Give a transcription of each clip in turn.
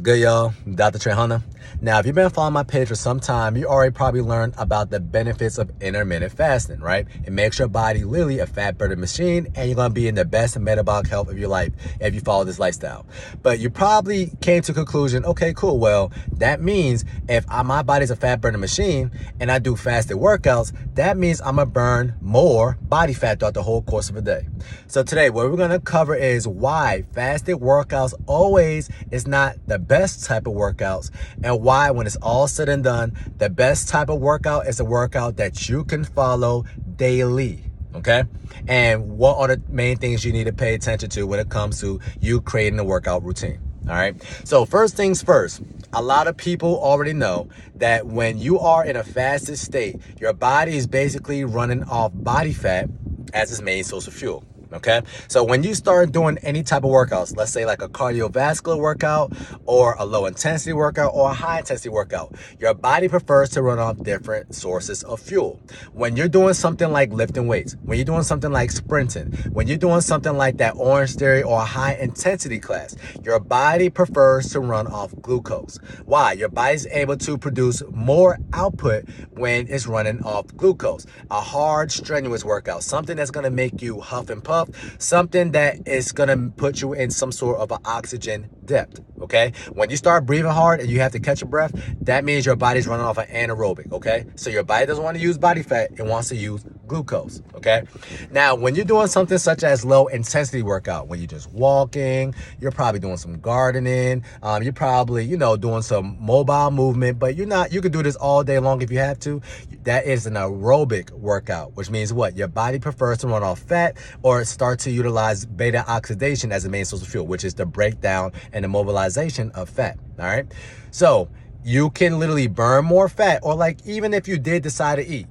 Good, y'all. Dr.Trehunna. Now, if you've been following my page for some time, you already probably learned about the benefits of intermittent fasting, right? It makes your body literally a fat burning machine, and you're going to be in the best metabolic health of your life if you follow this lifestyle. But you probably came to a conclusion, okay, cool. Well, that means if my body's a fat burning machine and I do fasted workouts, that means I'm going to burn more body fat throughout the whole course of a day. So today, what we're going to cover is why fasted workouts always is not the best type of workouts, and why, when it's all said and done, the best type of workout is a workout that you can follow daily. Okay? And what are the main things you need to pay attention to when it comes to you creating a workout routine? All right. So first things first, a lot of people already know that when you are in a fasted state, your body is basically running off body fat as its main source of fuel. Okay, so when you start doing any type of workouts, let's say like a cardiovascular workout or a low intensity workout or a high intensity workout, your body prefers to run off different sources of fuel. When you're doing something like lifting weights, when you're doing something like sprinting, when you're doing something like that Orange Theory or a high intensity class, your body prefers to run off glucose. Why? Your body's able to produce more output when it's running off glucose. A hard, strenuous workout, something that's going to make you huff and puff, something that is going to put you in some sort of an oxygen depth. Okay, when you start breathing hard and you have to catch your breath, that means your body's running off an anaerobic. Okay, so your body doesn't want to use body fat, it wants to use glucose. Okay, now when you're doing something such as low intensity workout, when you're just walking, you're probably doing some gardening, you're probably doing some mobile movement, but you could do this all day long if you have to. That is an aerobic workout, which means what? Your body prefers to run off fat or start to utilize beta oxidation as the main source of fuel, which is the breakdown and the mobilization of fat. All right, so you can literally burn more fat, or like even if you did decide to eat,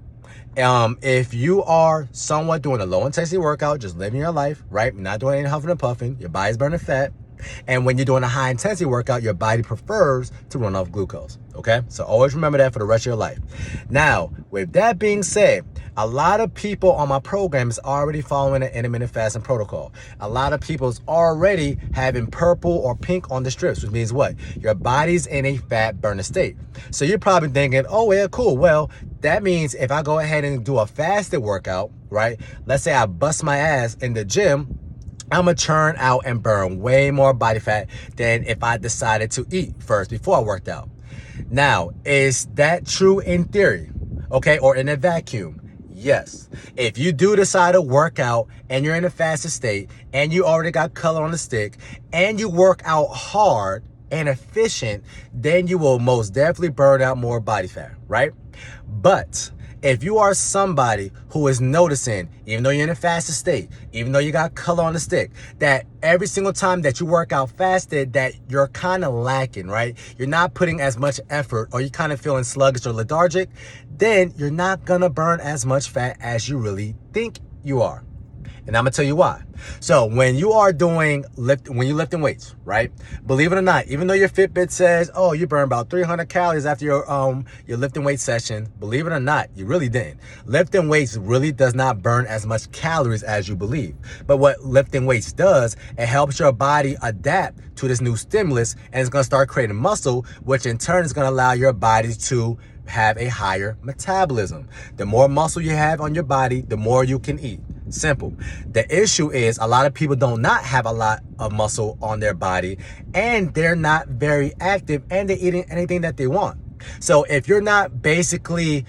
if you are somewhat doing a low intensity workout, just living your life, right? Not doing any huffing and puffing, your body's burning fat. And when you're doing a high intensity workout, your body prefers to run off glucose. Okay, so always remember that for the rest of your life. Now, with that being said, a lot of people on my program is already following an intermittent fasting protocol. A lot of people's already having purple or pink on the strips, which means what? Your body's in a fat burner state. So you're probably thinking, oh, yeah, cool. Well, that means if I go ahead and do a fasted workout, right? Let's say I bust my ass in the gym, I'm going to churn out and burn way more body fat than if I decided to eat first before I worked out. Now, is that true in theory? Okay, or in a vacuum? Yes. If you do decide to work out and you're in a fasted state and you already got color on the stick and you work out hard and efficient, then you will most definitely burn out more body fat, right? But if you are somebody who is noticing, even though you're in a fasted state, even though you got color on the stick, that every single time that you work out fasted, that you're kind of lacking, right? You're not putting as much effort, or you're kind of feeling sluggish or lethargic, then you're not going to burn as much fat as you really think you are. And I'm gonna tell you why. So when you are when you're lifting weights, right? Believe it or not, even though your Fitbit says, oh, you burn about 300 calories after your lifting weight session, believe it or not, you really didn't. Lifting weights really does not burn as much calories as you believe. But what lifting weights does, it helps your body adapt to this new stimulus, and it's gonna start creating muscle, which in turn is gonna allow your body to have a higher metabolism. The more muscle you have on your body, the more you can eat. Simple. The issue is a lot of people do not have a lot of muscle on their body, and they're not very active, and they're eating anything that they want. So if you're not basically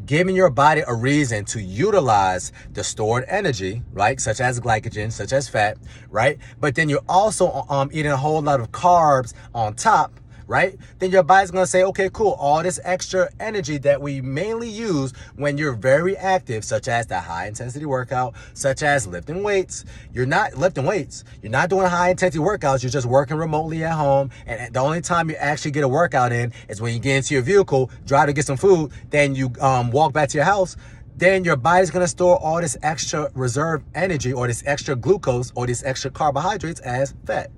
giving your body a reason to utilize the stored energy, right, such as glycogen, such as fat, right, but then you're also eating a whole lot of carbs on top, right, then your body's going to say, okay, cool, all this extra energy that we mainly use when you're very active, such as the high intensity workout, such as lifting weights. You're not lifting weights. You're not doing high intensity workouts. You're just working remotely at home. And the only time you actually get a workout in is when you get into your vehicle, drive to get some food, then you walk back to your house. Then your body's going to store all this extra reserve energy, or this extra glucose, or this extra carbohydrates as fat.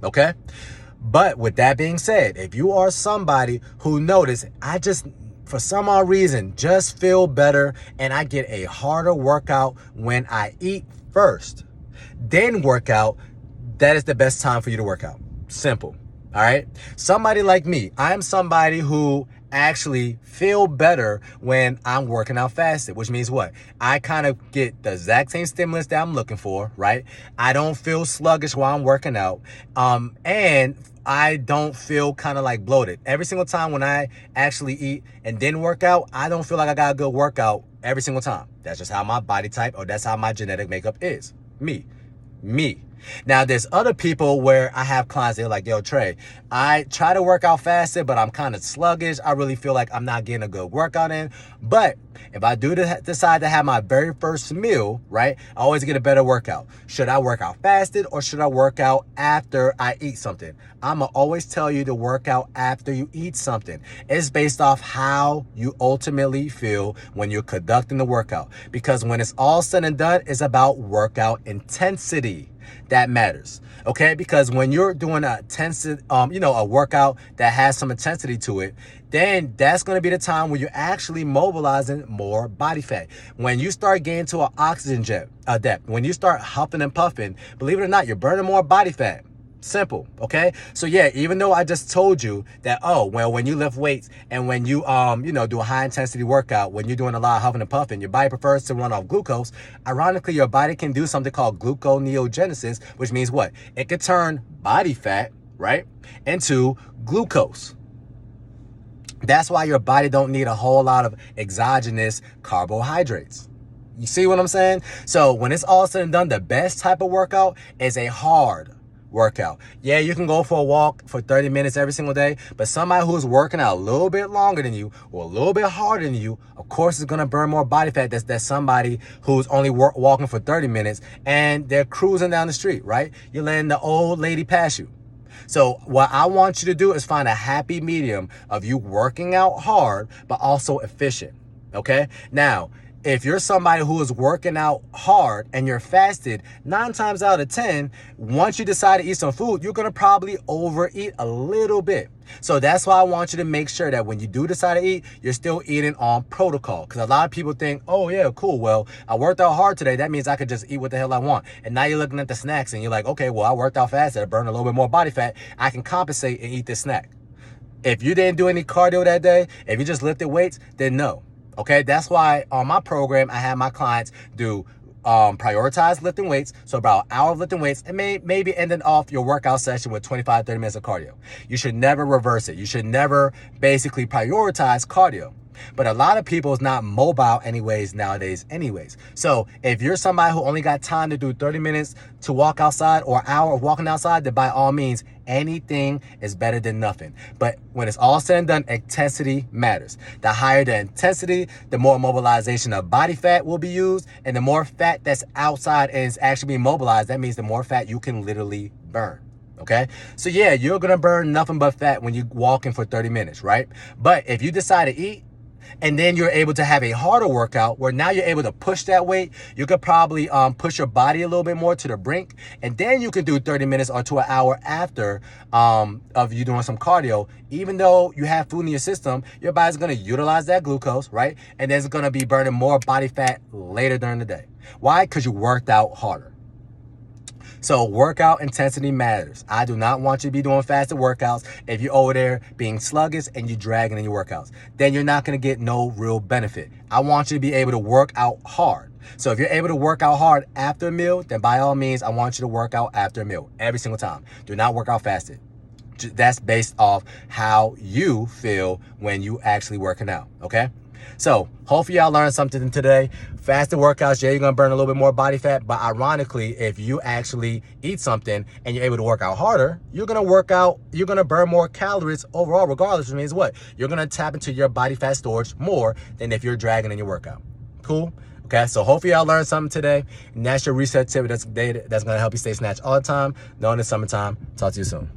Okay? But with that being said, if you are somebody who noticed, I just, for some odd reason, just feel better and I get a harder workout when I eat first, then work out, that is the best time for you to work out. Simple. All right. Somebody like me, I'm somebody who actually feel better when I'm working out fasted, which means what? I kind of get the exact same stimulus that I'm looking for, right? I don't feel sluggish while I'm working out. And I don't feel kind of like bloated. Every single time when I actually eat and then work out, I don't feel like I got a good workout every single time. That's just how my body type, or that's how my genetic makeup is. Me. Now, there's other people where I have clients, they're like, yo, Trey, I try to work out fasted, but I'm kind of sluggish. I really feel like I'm not getting a good workout in. But if I do decide to have my very first meal, right, I always get a better workout. Should I work out fasted or should I work out after I eat something? I'm going to always tell you to work out after you eat something. It's based off how you ultimately feel when you're conducting the workout. Because when it's all said and done, it's about workout intensity. That matters, okay? Because when you're doing a a workout that has some intensity to it, then that's going to be the time when you're actually mobilizing more body fat. When you start getting to an oxygen depth, when you start huffing and puffing, believe it or not, you're burning more body fat. Simple, okay? So yeah, even though I just told you that, oh, well, when you lift weights and when you, do a high intensity workout, when you're doing a lot of huffing and puffing, your body prefers to run off glucose. Ironically, your body can do something called gluconeogenesis, which means what? It could turn body fat, right, into glucose. That's why your body don't need a whole lot of exogenous carbohydrates. You see what I'm saying? So when it's all said and done, the best type of workout is a hard workout. Yeah, you can go for a walk for 30 minutes every single day, but somebody who's working out a little bit longer than you or a little bit harder than you, of course, is going to burn more body fat than somebody who's only walking for 30 minutes and they're cruising down the street, right? You're letting the old lady pass you. So what I want you to do is find a happy medium of you working out hard, but also efficient. Okay? Now, if you're somebody who is working out hard and you're fasted, 9 times out of 10, once you decide to eat some food, you're going to probably overeat a little bit. So that's why I want you to make sure that when you do decide to eat, you're still eating on protocol. Because a lot of people think, oh yeah, cool. Well, I worked out hard today. That means I could just eat what the hell I want. And now you're looking at the snacks and you're like, okay, well, I worked out fasted. I burned a little bit more body fat. I can compensate and eat this snack. If you didn't do any cardio that day, if you just lifted weights, then no. Okay, that's why on my program, I have my clients do prioritize lifting weights. So about an hour of lifting weights and maybe ending off your workout session with 25, 30 minutes of cardio. You should never reverse it. You should never basically prioritize cardio. But a lot of people is not mobile nowadays. So if you're somebody who only got time to do 30 minutes to walk outside or an hour of walking outside, then by all means, anything is better than nothing. But when it's all said and done, intensity matters. The higher the intensity, the more mobilization of body fat will be used, and the more fat that's outside and is actually being mobilized, that means the more fat you can literally burn. Okay, so yeah, you're gonna burn nothing but fat when you're walking for 30 minutes, right? But if you decide to eat, and then you're able to have a harder workout where now you're able to push that weight, you could probably push your body a little bit more to the brink, and then you can do 30 minutes or to an hour after of you doing some cardio. Even though you have food in your system, your body's going to utilize that glucose, right? And then it's going to be burning more body fat later during the day. Why? Because you worked out harder. So workout intensity matters. I do not want you to be doing fasted workouts if you're over there being sluggish and you're dragging in your workouts. Then you're not going to get no real benefit. I want you to be able to work out hard. So if you're able to work out hard after a meal, then by all means, I want you to work out after a meal every single time. Do not work out fasted. That's based off how you feel when you actually working out, okay? So hopefully y'all learned something today. Fasted workouts, yeah, you're going to burn a little bit more body fat. But ironically, if you actually eat something and you're able to work out harder, you're going to burn more calories overall, regardless, which means what? You're going to tap into your body fat storage more than if you're dragging in your workout. Cool? Okay, so hopefully y'all learned something today. And that's your reset tip that's going to help you stay snatched all the time. Knowing it's summertime. Talk to you soon.